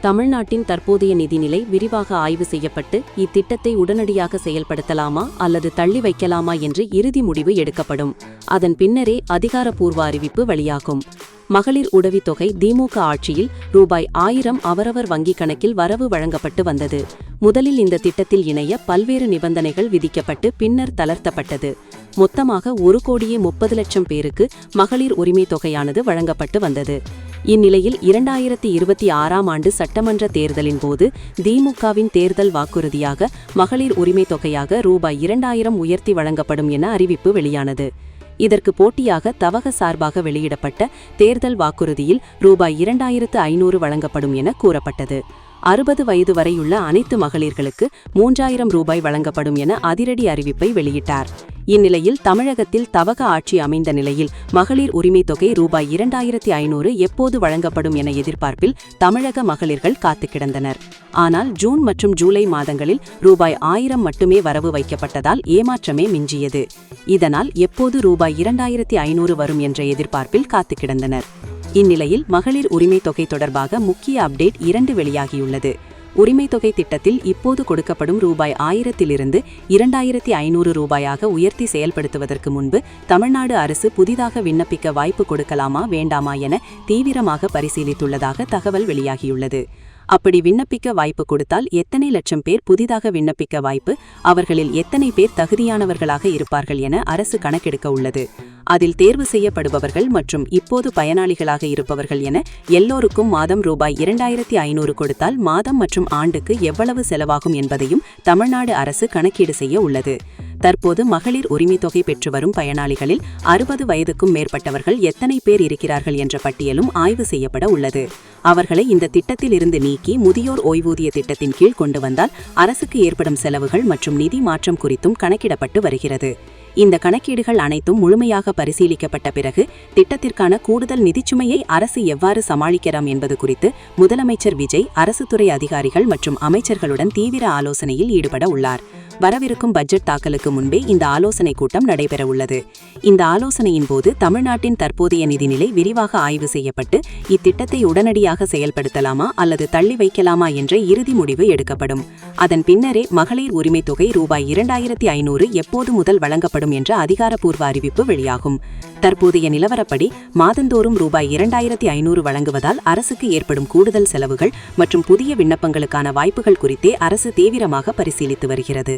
தமிழ்நாட்டின் தற்போதைய நிதிநிலை விரிவாக ஆய்வு செய்யப்பட்டு இத்திட்டத்தை உடனடியாக செயல்படுத்தலாமா அல்லது தள்ளி வைக்கலாமா என்று இறுதி முடிவு எடுக்கப்படும். அதன் பின்னரே அதிகாரப்பூர்வ அறிவிப்பு வெளியாகும். மகளிர் உதவித்தொகை திமுக ஆட்சியில் ரூ.1000 அவரவர் வங்கிக் கணக்கில் வரவு வழங்கப்பட்டு வந்தது. முதலில் இந்த திட்டத்தில் இணைய பல்வேறு நிபந்தனைகள் விதிக்கப்பட்டு பின்னர் தளர்த்தப்பட்டது. மொத்தமாக 1,30,00,000 பேருக்கு மகளிர் உரிமைத் தொகையானது வழங்கப்பட்டு வந்தது. இந்நிலையில் 2026ஆம் ஆண்டு சட்டமன்ற தேர்தலின் போது திமுகவின் தேர்தல் வாக்குறுதியாக மகளிர் உரிமைத் தொகையாக ரூ.2000 உயர்த்தி வழங்கப்படும் என அறிவிப்பு வெளியானது. இதற்கு போட்டியாக தவக சார்பாக வெளியிடப்பட்ட தேர்தல் வாக்குறுதியில் ரூ.2500 வழங்கப்படும் என கூறப்பட்டது. 60 வயது வரையுள்ள அனைத்து மகளிர்களுக்கு ரூ.3000 வழங்கப்படும் என அதிரடி அறிவிப்பை வெளியிட்டார். இந்நிலையில் தமிழகத்தில் தவக ஆட்சி அமைந்த நிலையில் மகளிர் உரிமைத் தொகை ரூ.2500 எப்போது வழங்கப்படும் என எதிர்பார்ப்பில் தமிழக மகளிர்கள் காத்து கிடந்தனர். ஆனால் ஜூன் மற்றும் ஜூலை மாதங்களில் ரூ.1000 மட்டுமே வரவு வைக்கப்பட்டதால் ஏமாற்றமே மிஞ்சியது. இதனால் எப்போது ரூ.2500 வரும் என்ற எதிர்பார்ப்பில் காத்து கிடந்தனர். இந்நிலையில் மகளிர் உரிமைத் தொகை தொடர்பாக முக்கிய அப்டேட் 2 வெளியாகியுள்ளது. உரிமைத் தொகை திட்டத்தில் இப்போது கொடுக்கப்படும் ரூ.1000 ரூ.2500 உயர்த்தி செயல்படுத்துவதற்கு முன்பு தமிழ்நாடு அரசு புதிதாக விண்ணப்பிக்க வாய்ப்பு கொடுக்கலாமா வேண்டாமா என தீவிரமாக பரிசீலித்துள்ளதாக தகவல் வெளியாகியுள்ளது. அப்படி விண்ணப்பிக்க வாய்ப்பு கொடுத்தால் எத்தனை லட்சம் பேர் புதிதாக விண்ணப்பிக்க வாய்ப்பு, அவர்களில் எத்தனை பேர் தகுதியானவர்களாக இருப்பார்கள் என அரசு கணக்கெடுக்க உள்ளது. அதில் தேர்வு செய்யப்படுபவர்கள் மற்றும் இப்போது பயனாளிகளாக இருப்பவர்கள் என எல்லோருக்கும் மாதம் ரூ.2500 கொடுத்தால் மாதம் மற்றும் ஆண்டுக்கு எவ்வளவு செலவாகும் என்பதையும் தமிழ்நாடு அரசு கணக்கீடு செய்ய உள்ளது. தற்போது மகளிர் உரிமைத் தொகை பெற்று வரும் பயனாளிகளில் 60 வயதுக்கும் மேற்பட்டவர்கள் எத்தனை பேர் இருக்கிறார்கள் என்ற பட்டியலும் ஆய்வு செய்யப்பட உள்ளது. அவர்களை இந்த திட்டத்தில் இருந்து நீக்கி முதியோர் ஓய்வூதிய திட்டத்தின் கீழ் கொண்டு வந்தால் அரசுக்கு ஏற்படும் செலவுகள் மற்றும் நிதி மாற்றம் குறித்தும் கணக்கிடப்பட்டு வருகிறது. இந்த கணக்கீடுகள் அனைத்தும் முழுமையாக பரிசீலிக்கப்பட்ட பிறகு திட்டத்திற்கான கூடுதல் நிதிச்சுமையை அரசு எவ்வாறு சமாளிக்கலாம் என்பது குறித்து முதலமைச்சர் விஜய் அரசுத்துறை அதிகாரிகள் மற்றும் அமைச்சர்களுடன் தீவிர ஆலோசனையில் ஈடுபட உள்ளார். வரவிருக்கும் பட்ஜெட் தாக்கலுக்கு முன்பே இந்த ஆலோசனை கூட்டம் நடைபெற உள்ளது. இந்த ஆலோசனையின் போது தமிழ்நாட்டின் தற்போதைய நிதிநிலை விரிவாக ஆய்வு செய்யப்பட்டு இத்திட்டத்தை உடனடியாக செயல்படுத்தலாமா அல்லது தள்ளி வைக்கலாமா என்ற இறுதி முடிவு எடுக்கப்படும். அதன் பின்னரே மகளிர் உரிமைத் தொகை ரூ.2500 எப்போது முதல் வழங்கப்படும் என்ற அதிகாரப்பூர்வ அறிவிப்பு வெளியாகும். தற்போதைய நிலவரப்படி மாதந்தோறும் ரூ.2500 வழங்குவதால் அரசுக்கு ஏற்படும் கூடுதல் செலவுகள் மற்றும் புதிய விண்ணப்பங்களுக்கான வாய்ப்புகள் குறித்தே அரசு தீவிரமாக பரிசீலித்து வருகிறது.